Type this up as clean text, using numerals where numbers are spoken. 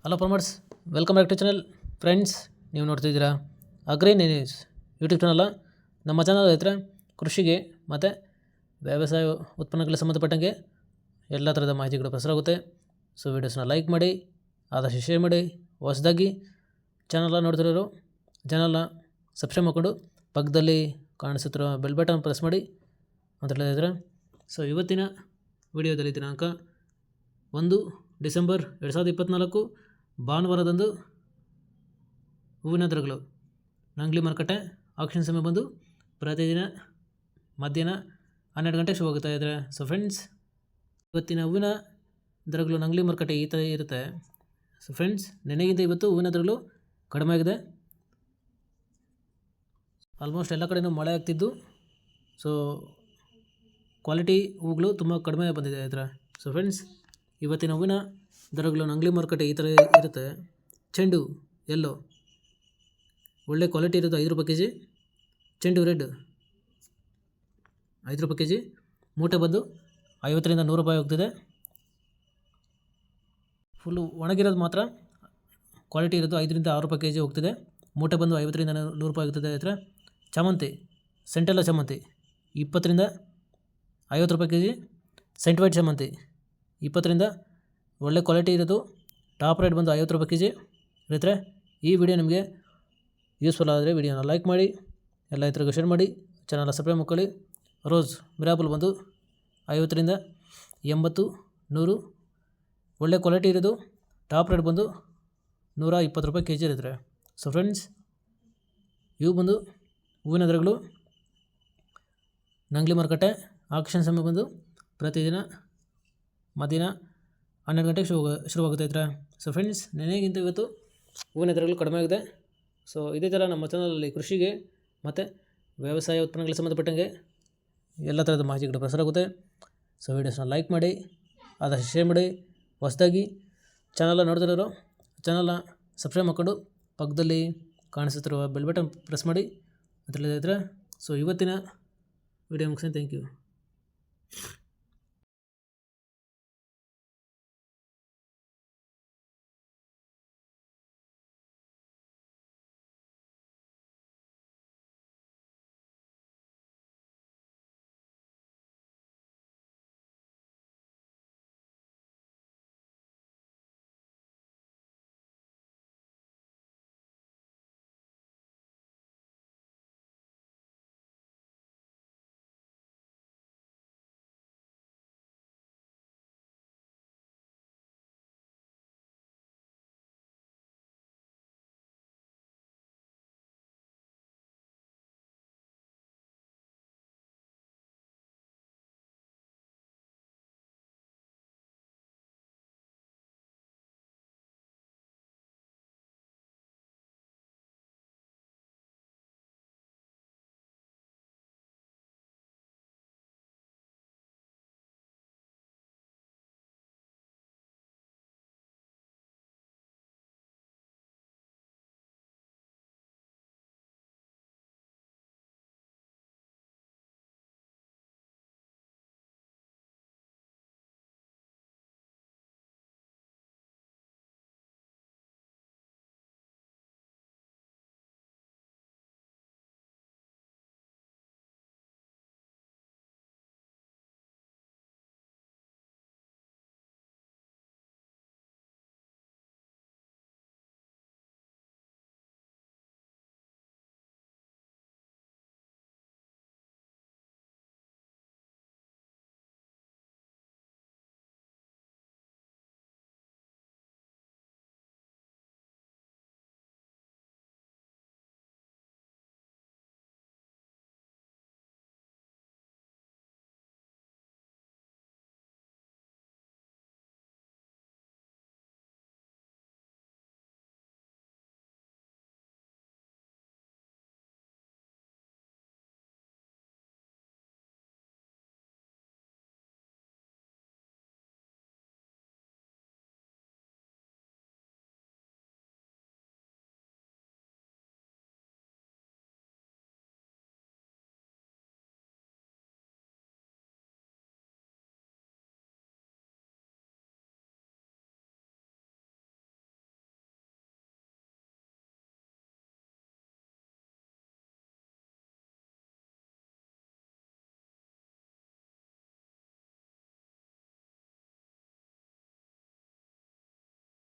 Hello farmers, welcome back to channel. Friends, ನೀವು ನೋಡ್ತಿದ್ದೀರಾ agri news YouTube channel. ನಮ್ಮ channel ಹತ್ರ ಕೃಷಿಗೆ ಮತ್ತು ವ್ಯವಸಾಯ ಉತ್ಪನ್ನಗಳಿಗೆ ಸಂಬಂಧಪಟ್ಟಂಗೆ ಎಲ್ಲ ಥರದ ಮಾಹಿತಿಗಳು ಪ್ರಸಾರವಾಗುತ್ತೆ. ಸೊ ವೀಡಿಯೋಸ್ನ ಲೈಕ್ ಮಾಡಿ, ಆದಷ್ಟು ಶೇರ್ ಮಾಡಿ. ಹೊಸದಾಗಿ ಚಾನಲ್ನ ನೋಡ್ತಿರೋರು ಚಾನಲ್ನ ಸಬ್ಸ್ಕ್ರೈಬ್ ಮಾಡಿಕೊಂಡು ಪಕ್ಕದಲ್ಲಿ ಕಾಣಿಸುತ್ತಿರೋ ಬೆಲ್ ಬಟನ್ ಪ್ರೆಸ್ ಮಾಡಿ ಅಂತ ಹೇಳಿದ್ರೆ. ಸೊ ಇವತ್ತಿನ ವಿಡಿಯೋದಲ್ಲಿ ದಿನಾಂಕ 1 ಡಿಸೆಂಬರ್ 2024 ಭಾನುವಾರದಂದು ಹೂವಿನ ದರಗಳು ನಂಗ್ಲಿ ಮಾರುಕಟ್ಟೆ ಆಕ್ಷನ್ ಸಮಯ ಬಂದು ಪ್ರತಿದಿನ ಮಧ್ಯಾಹ್ನ 12 ಗಂಟೆಗೆ ಶುರುವಾಗುತ್ತಾ ಇದ್ದಾರೆ. ಸೊ ಫ್ರೆಂಡ್ಸ್, ಇವತ್ತಿನ ಹೂವಿನ ದರಗಳು ನಂಗ್ಲಿ ಮಾರುಕಟ್ಟೆ ಈ ಥರ ಇರುತ್ತೆ. ಸೊ ಫ್ರೆಂಡ್ಸ್, ನೆನೆಗಿಂತ ಇವತ್ತು ಹೂವಿನ ದರಗಳು ಕಡಿಮೆ ಆಗಿದೆ. ಆಲ್ಮೋಸ್ಟ್ ಎಲ್ಲ ಕಡೆಯೂ ಮಳೆ ಆಗ್ತಿದ್ದು, ಸೊ ಕ್ವಾಲಿಟಿ ಹೂಗಳು ತುಂಬ ಕಡಿಮೆ ಬಂದಿದೆ ಈ ಥರ. ಸೊ ಫ್ರೆಂಡ್ಸ್, ಇವತ್ತಿನ ಹೂವಿನ ದರಗಳು ನಂಗ್ಲಿ ಮಾರುಕಟ್ಟೆ ಈ ಥರ ಇರುತ್ತೆ. ಚೆಂಡು ಎಲ್ಲೋ ಒಳ್ಳೆ ಕ್ವಾಲಿಟಿ ಇರುತ್ತೆ, 5 ರೂಪಾಯಿ ಕೆಜಿ. ಚೆಂಡು ರೆಡ್ 5 ರೂಪಾಯಿ ಕೆಜಿ. ಮೂಟೆ ಬಂದು 50ರಿಂದ 100 ರೂಪಾಯಿ ಹೋಗ್ತಿದೆ. ಫುಲ್ಲು ಒಣಗಿರೋದು ಮಾತ್ರ ಕ್ವಾಲಿಟಿ ಇರೋದು 5ರಿಂದ 6 ರೂಪಾಯಿ ಕೆಜಿ ಹೋಗ್ತಿದೆ. ಮೂಟೆ ಬಂದು 50ರಿಂದ 100 ರೂಪಾಯಿ ಹೋಗ್ತಿದೆ. ಈ ಥರ ಚಾಮಂತಿ, ಸೆಂಟೆಲ್ಲ ಚಾಮಂತಿ 20ರಿಂದ 50 ರೂಪಾಯಿ ಕೆಜಿ. ಸೆಂಟ್ ವೈಟ್ ಚಾಮಂತಿ 20ರಿಂದ ಒಳ್ಳೆ ಕ್ವಾಲಿಟಿ ಇರೋದು. ಟಾಪ್ ರೇಟ್ ಬಂದು 50 ರೂಪಾಯಿ ಕೆಜಿ. ರೈತರೆ, ಈ ವಿಡಿಯೋ ನಿಮಗೆ ಯೂಸ್ಫುಲ್ ಆದರೆ ವಿಡಿಯೋನ ಲೈಕ್ ಮಾಡಿ, ಎಲ್ಲ ರೈತರಿಗೂ ಶೇರ್ ಮಾಡಿ, ಚಾನಲ್ನ ಸಬ್ಸ್ಕ್ರೈಬ್ ಮಾಡ್ಕೊಳ್ಳಿ. ರೋಸ್ ಮಿರಾಬಲ್ ಬಂದು 50ರಿಂದ 80, 100 ಒಳ್ಳೆ ಕ್ವಾಲಿಟಿ ಇರೋದು. ಟಾಪ್ ರೇಟ್ ಬಂದು 120 ರೂಪಾಯಿ ಕೆಜಿ ಇರುತ್ತೆ. ಸೊ ಫ್ರೆಂಡ್ಸ್, ಇವು ಬಂದು ಹೂವಿನ ದರಗಳು ನಂಗ್ಲಿ ಮಾರುಕಟ್ಟೆ ಆಕ್ಷನ್ ಸಮಯ ಬಂದು ಪ್ರತಿದಿನ ಮಧ್ಯಾಹ್ನ 12 ಗಂಟೆಗೆ ಶುರುವಾಗುತ್ತೆ ಇದ್ರೆ. ಸೊ ಫ್ರೆಂಡ್ಸ್, ನೆನೆಗಿಂತ ಇವತ್ತು ಹೂವಿನ ದರಗಳು ಕಡಿಮೆ ಆಗಿದೆ. ಸೊ ಇದೇ ಥರ ನಮ್ಮ ಚಾನಲಲ್ಲಿ ಕೃಷಿಗೆ ಮತ್ತು ವ್ಯವಸಾಯ ಉತ್ಪನ್ನಗಳಿಗೆ ಸಂಬಂಧಪಟ್ಟಂಗೆ ಎಲ್ಲ ಥರದ ಮಾಹಿತಿಗಳು ಪ್ರಸಾರವಾಗುತ್ತೆ. ಸೊ ವೀಡಿಯೋಸ್ನ ಲೈಕ್ ಮಾಡಿ, ಆದಷ್ಟು ಶೇರ್ ಮಾಡಿ. ಹೊಸದಾಗಿ ಚಾನಲ್ನ ನೋಡ್ತಿರೋರು ಚಾನಲ್ನ ಸಬ್ಸ್ಕ್ರೈಬ್ ಮಾಡಿಕೊಂಡು ಪಕ್ಕದಲ್ಲಿ ಕಾಣಿಸುತ್ತಿರುವ ಬೆಲ್ ಬಟನ್ ಪ್ರೆಸ್ ಮಾಡಿ ಅಂತ ಹೇಳಿದ್ರೆ. ಸೊ ಇವತ್ತಿನ ವಿಡಿಯೋ ಮುಗಿಸ್ತೀನಿ. Thank you.